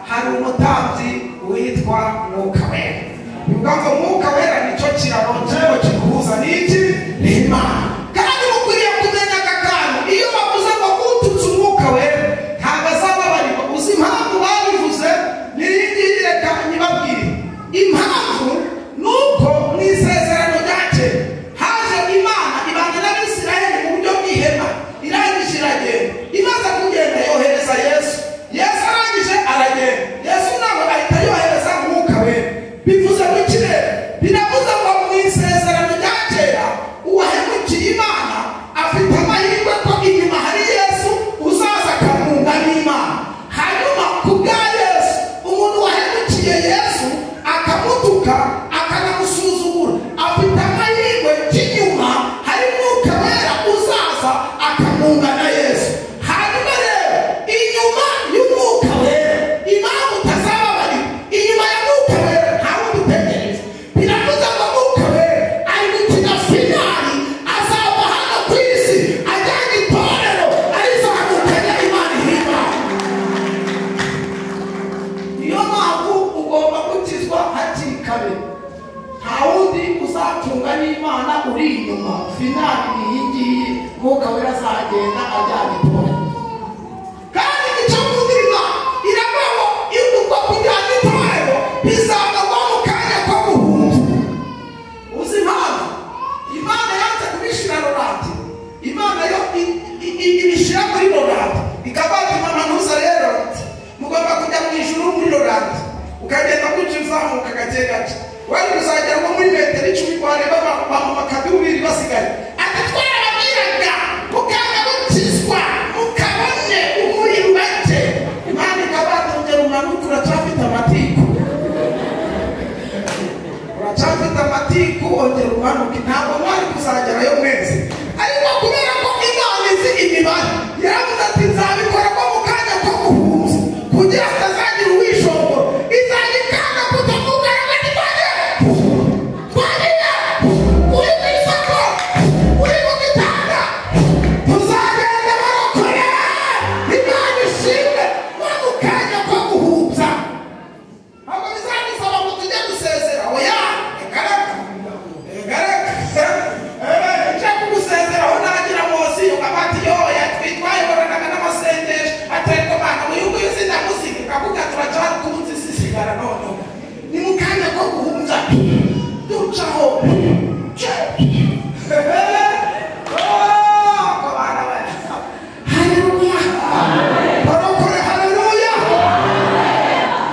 hari umutambyi witwa Mwuka Wera. Bivuga ngo Mwuka Wera nicyo kiraro cyangwa kiguhuza n'iki n'Imana. Kandi mukwiriye kumenya aka kantu, iyo bavuze ngo ututse Umwuka Wera ntabwo azababarirwa. Uzi impamvu babivuze? Nirindire reka nyibabwire. Impamvu nuko mu isezerano rya kera haje Imana ibana n'Abisirayeli mu buryo bw'ihema, irangije iragenda, imaze kugenda yohereza Yesu. Yesu arangije aragenda. Yesu ntabwo ahita yohereza Mwuka Wera. Bivuze mu kirere, biravuze ngo mu isezerano rya kera uwahemukiye Imana afite amahirwe ko inyuma hari Yesu uzaza akamwunga n'Imana. Hanyuma ku bwa Yesu, umuntu wahemukiye Yesu akamutuka akanamusuzugura, afite amahirwe cy'inyuma hari Mwuka Wera uzaza akamwunga na Yesu. Hanyuma rero inyuma y'Umwuka Wera, impamvu utazababarira inyuma ya Mwuka Wera nta wundi utegereza. Biravuze ngo Mwuka Wera ari gukina finali, azaba hano ku isi ajyanye itorero arizamukanya Imana ihimbawe. Niyo mpamvu ugomba gukizwa hakiri kare. Nta wundi uzatunga n'Imana uri inyuma. Finali ni iyi ngiyi, Mwuka Wera azagenda ajyanye itorero. Kandi icyo mvuga iravuga ngo iyo uko kujyana itorero bizagwa mu kanya ko guhunga. Uzi impamvu Imana yanze kubishyira Rolati? Imana yo ibishyira muri Rolati ikabaza amanuza rero, mugomba kujya mu ijuru muri Rolati, ukagenda gutya uzamuka gake gake, wari kuzagera nko muri metero 10 wareba bakabiri basigaye. Ati twarababwiraga mukanga gukizwa mukabone umuriro bake. Imana ikabatongera umanuka, uracyafite amatiku, uracyafite amatiku, ongera umanuke. Ntabwo mwari kuzagerayo mwese, ariko kubera ko Imana izi imibare yaravuze ati nzabikora ko mu kanya ko guhuza kugira atazagira uwishongora. Izajya ikanga kutavuga ngo twagiye uri mu isoko, uri mu gitanda, tuzagenda barokore. Imana ishimwe mu kanya ko guhuza. Ntabwo bizadusaba ngo tujye gusezera. Oya, egaraka nshaka kugusezeraho nagira Mose ukabati yoya twitwayoboranaga n'amasengesho atereko Mana uyu nguyu sindamusiga, ukavuga turacyari kunzi sisigara. None ni mu kanya ko guhuza ducaho. Haleluya, barokore, haleluya.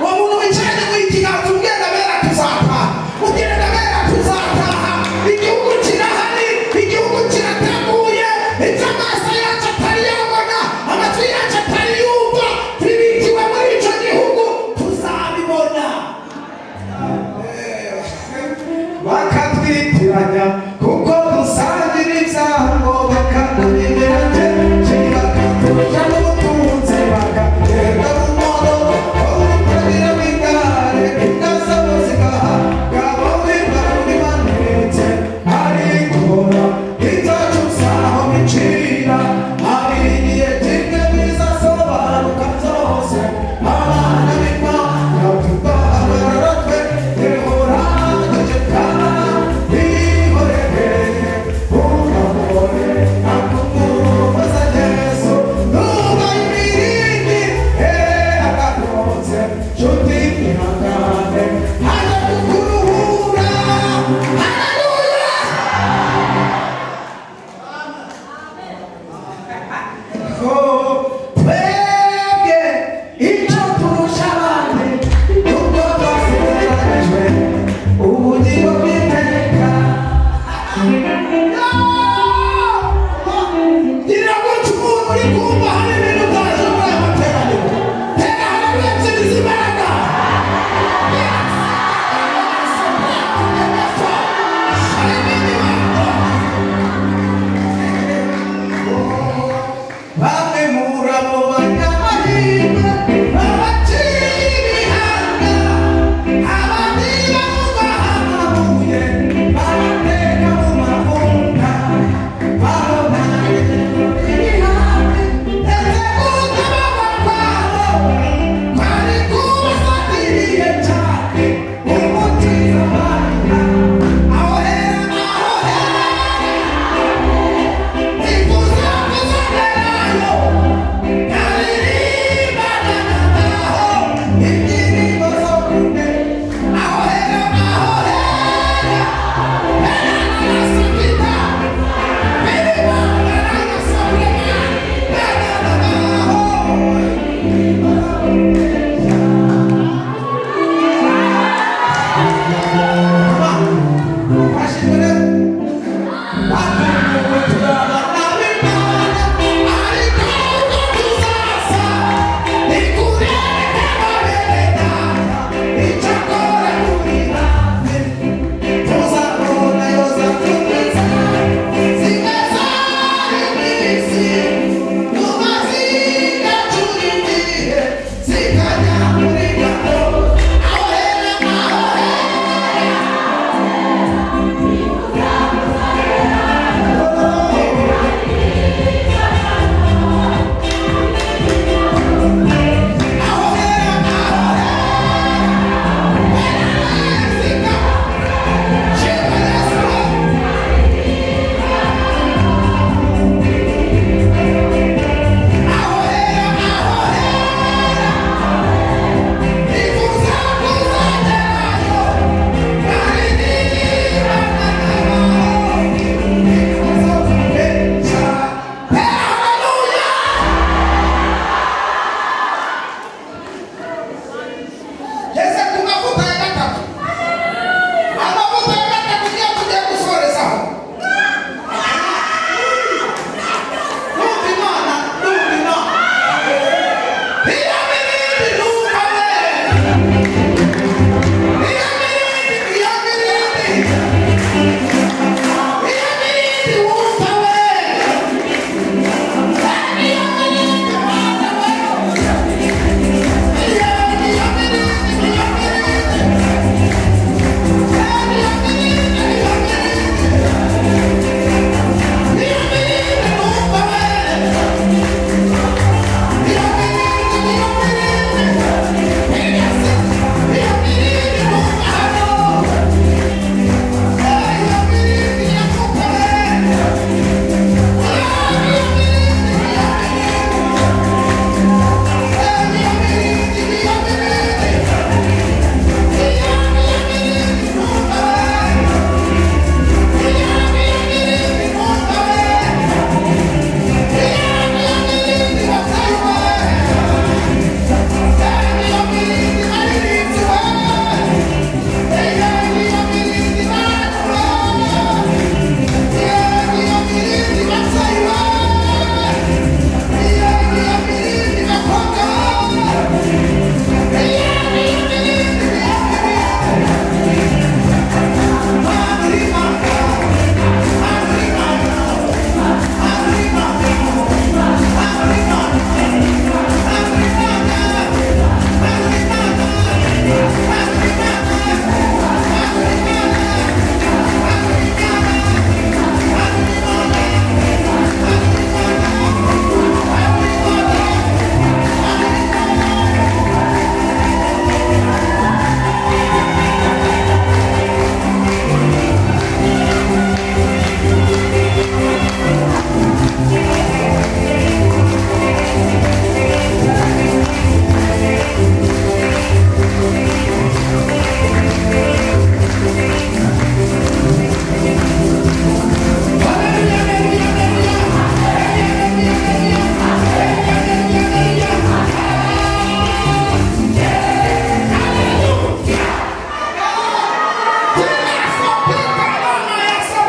Wa muntu wicaye mu ikiganza ubwenda bera tuzataha, ugenda bera tuzataha. Igihugu kirahari, igihugu kirateguye, icyo amaso yacu atari yabona, amatwi yacu atari yumva, tubikiwe muri icyo gihugu tuzabibona. Bakatwitiranya kuko dusangira ibyango, bakatubimira kenshi, bakaturusha n'ubutunzi, bakaterwa n'umodo, ubutabera bw'igare, ingasabo zigahabwa abo b'imbarundi banetse. Hari guhora inzacu zaho bicira, hari igihe kimwe bizasobanuka byose. Abana b'Imana tugahagarara twe, dehora daceka, bihorere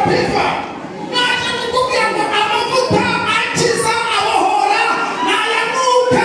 biva. Naje kukubwira ngo amavuta akiza abohora n'ayamuka.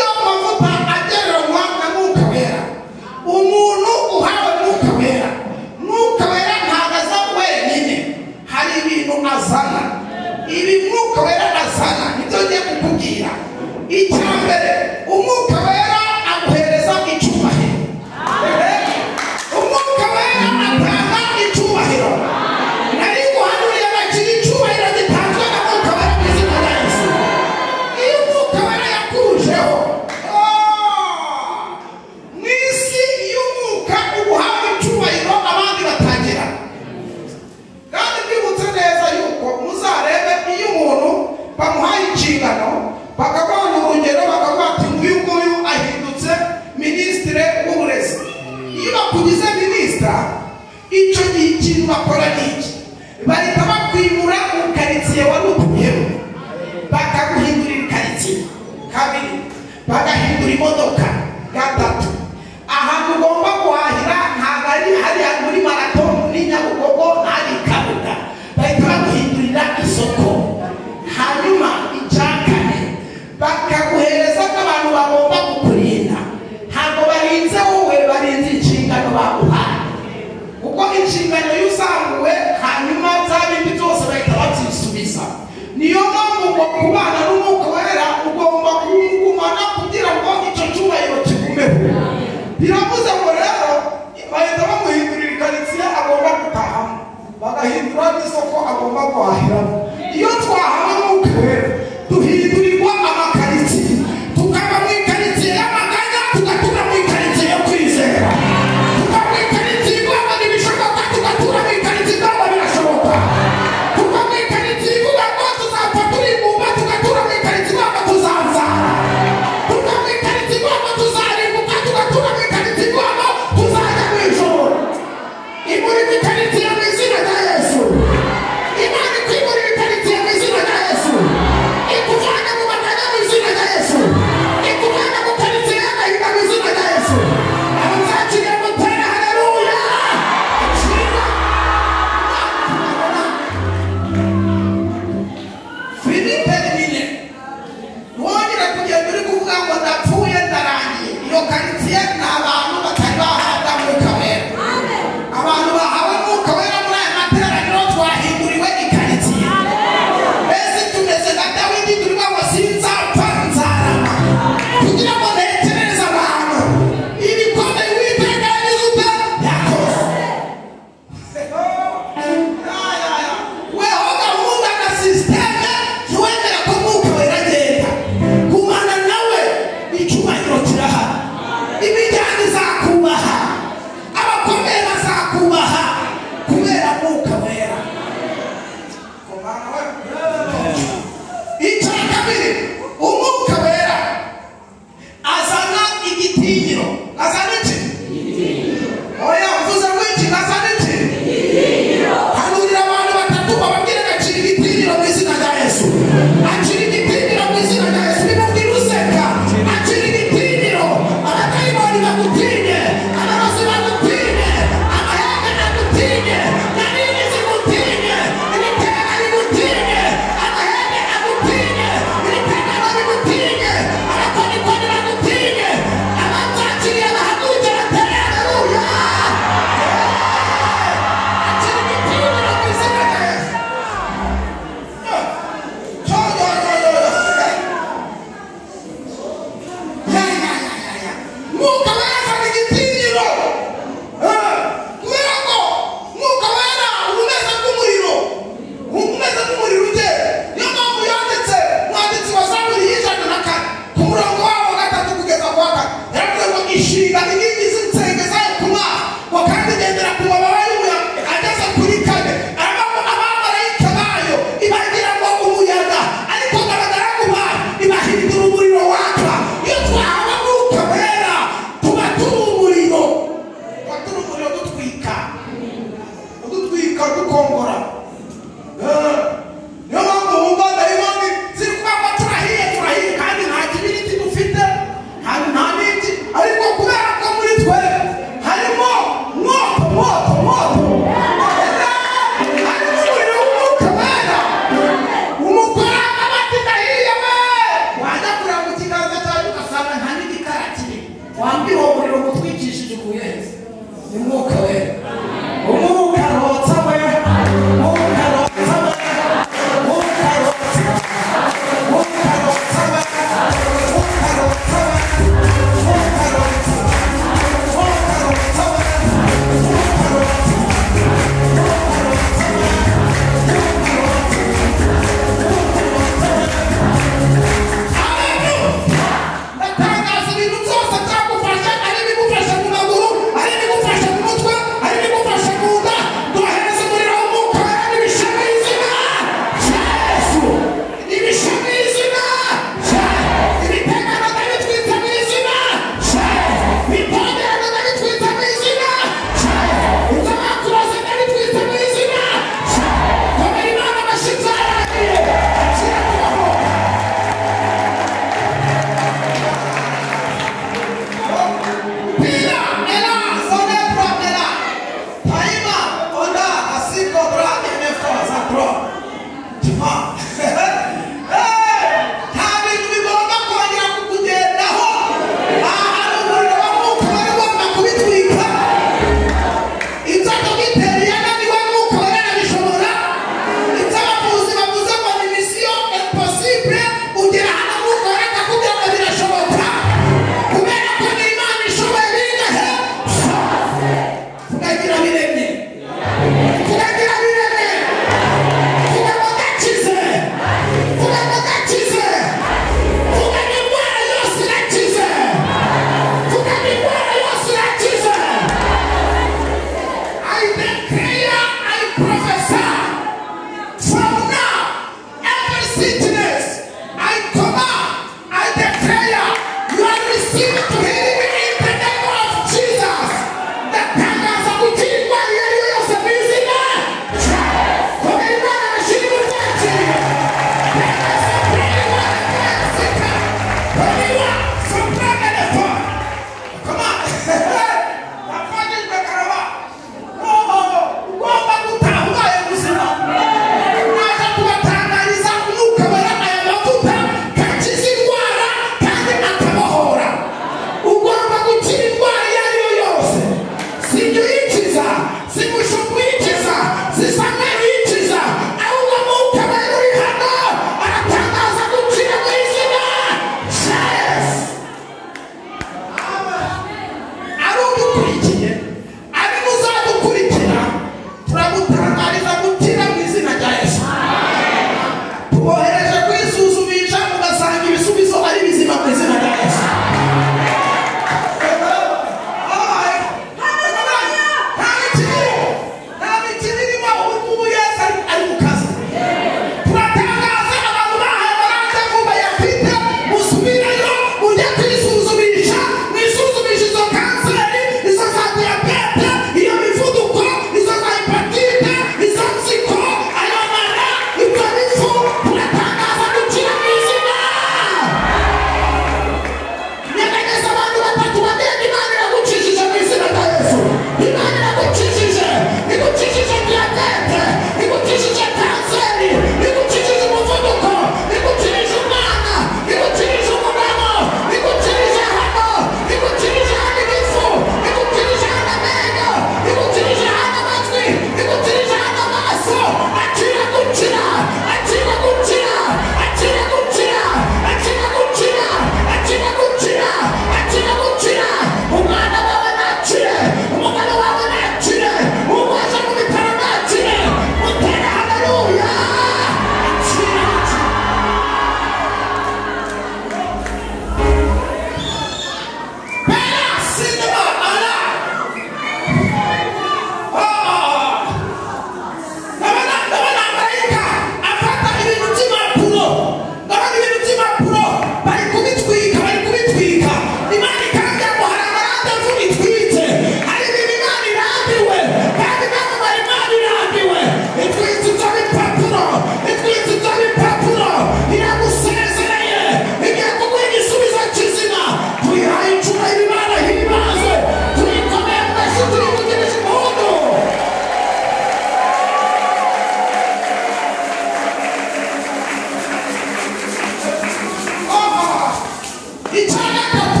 icya gatatu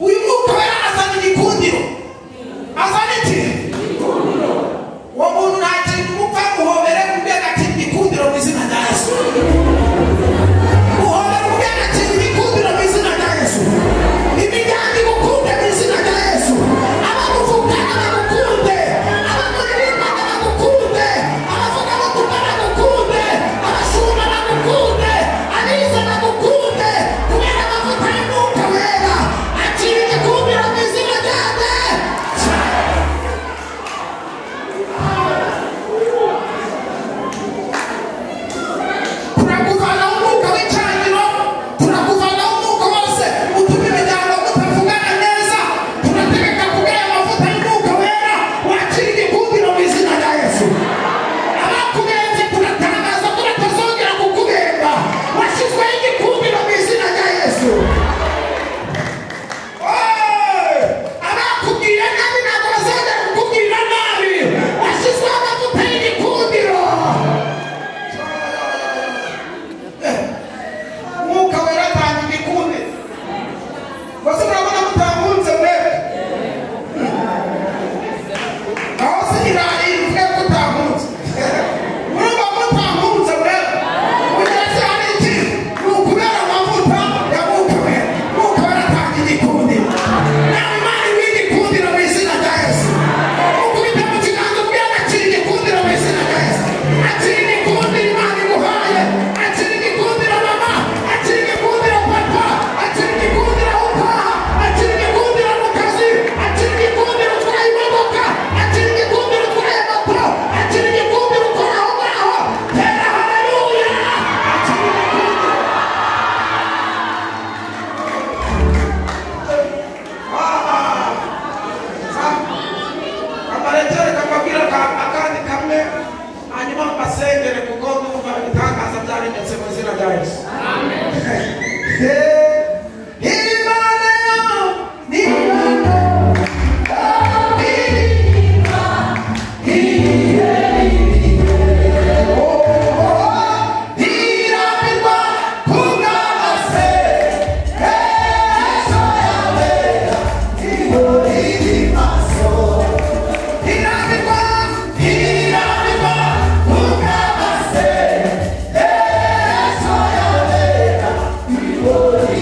uyu mwuka wera azana igikundiro. Azana iki? Uwo muntu nta kintu mupfa muhobere kubwira ati igikundiro mu izina rya Yesu. Muhobere kubwira ati igikundiro mu izina rya Yesu. Imiryango igukunde mu izina rya Yesu. Abamuvuga abagukunde, abamuririmba abagukunde, abavuga abavuga abagukunde, abashumba abagukunde, abize abagukunde, kubera amavuta y'umwuka wera. Akira igikundiro mu izina rya Yesu. Turakuvana umwuka w'icyangiro, turakuvana umwuka wose utuma imiryango mutavugana neza. Turategeka kubwira amavuta y'umwuka wera, wakira igikundiro mu izina rya Yesu. Abakubenze turatangaza ko batazongera kukubemba. Washyizweho igikundiro mu izina rya Yesu. Abakubwira nabi ntabwo bazongera kukubwira nabi. Washyizweho amavuta y'igikundiro. Mwuka wera atanga igikundiro. Bose murabona mutahunze mwebwe. Aho se irayi ivuge ko utahunze. Murumva mutahunze mwebwe. Kugira se hari iki? Ni ukubera amavuta ya mwuka wera. Mwuka wera atanga igikundiro. Nawe Imana iguhe igikundiro mu izina rya Yesu. Ukubita mu kiganza ubwira akira igikundiro mu izina rya Yesu. Akira igikundiro Imana iguhaye. Akira igikundiro mama. Akira igikundiro papa. Akira igikundiro aho utaha. Akira igikundiro mu kazi. Akira igikundiro utwaye imodoka. Akira igikundiro utwaye moto. Akira igikundiro ukora aho ngaho. Tera haleluya. Akira igikundiro. Amarekere kababwira akandi kamwe hanyuma mbasengere kuko numva ibitangaza byaremetse mu izina rya Yesu. Amen. Imana yo ni Imana. Irambirwa kubw'amase. Yesu yabera ihurira maso. Irambirwa kubw'amase. Yesu yabera ihurira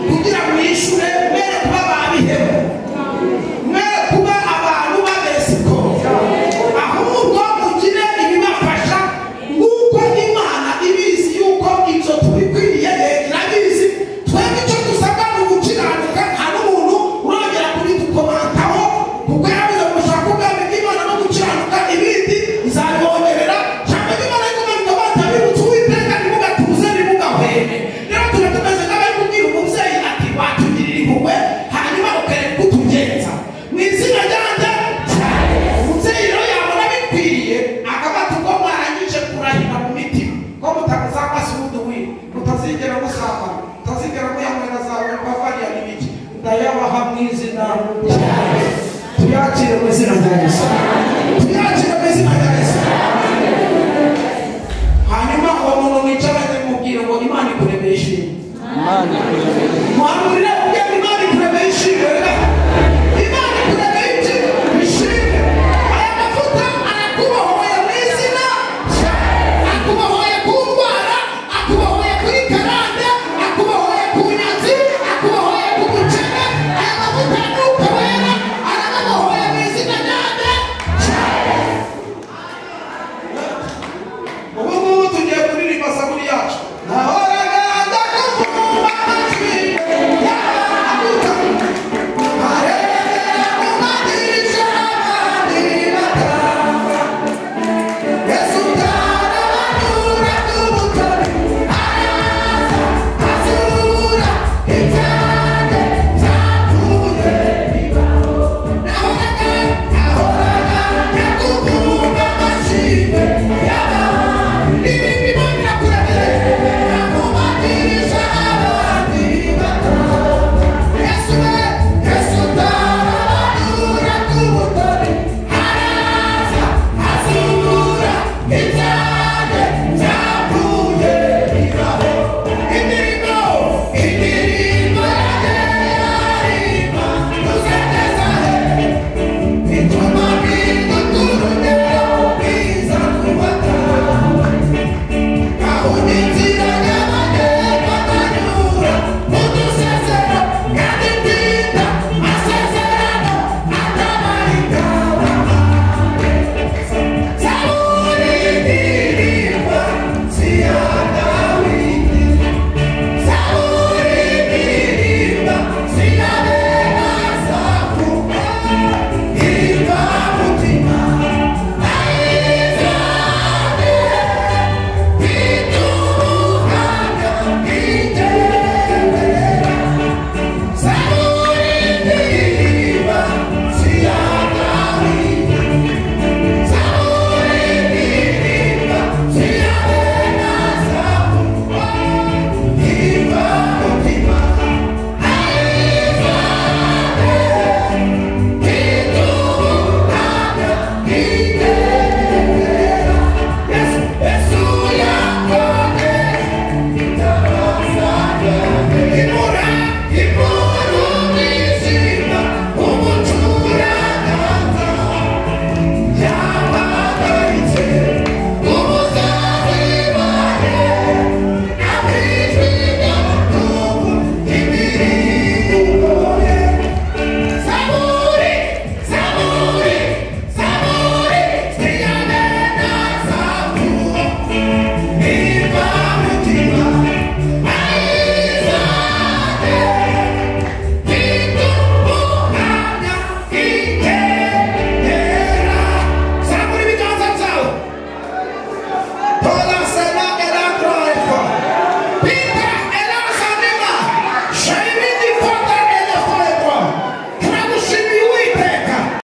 kugira mwishure mbere kuba babihemo, mbere kuba abantu babesiko Amen.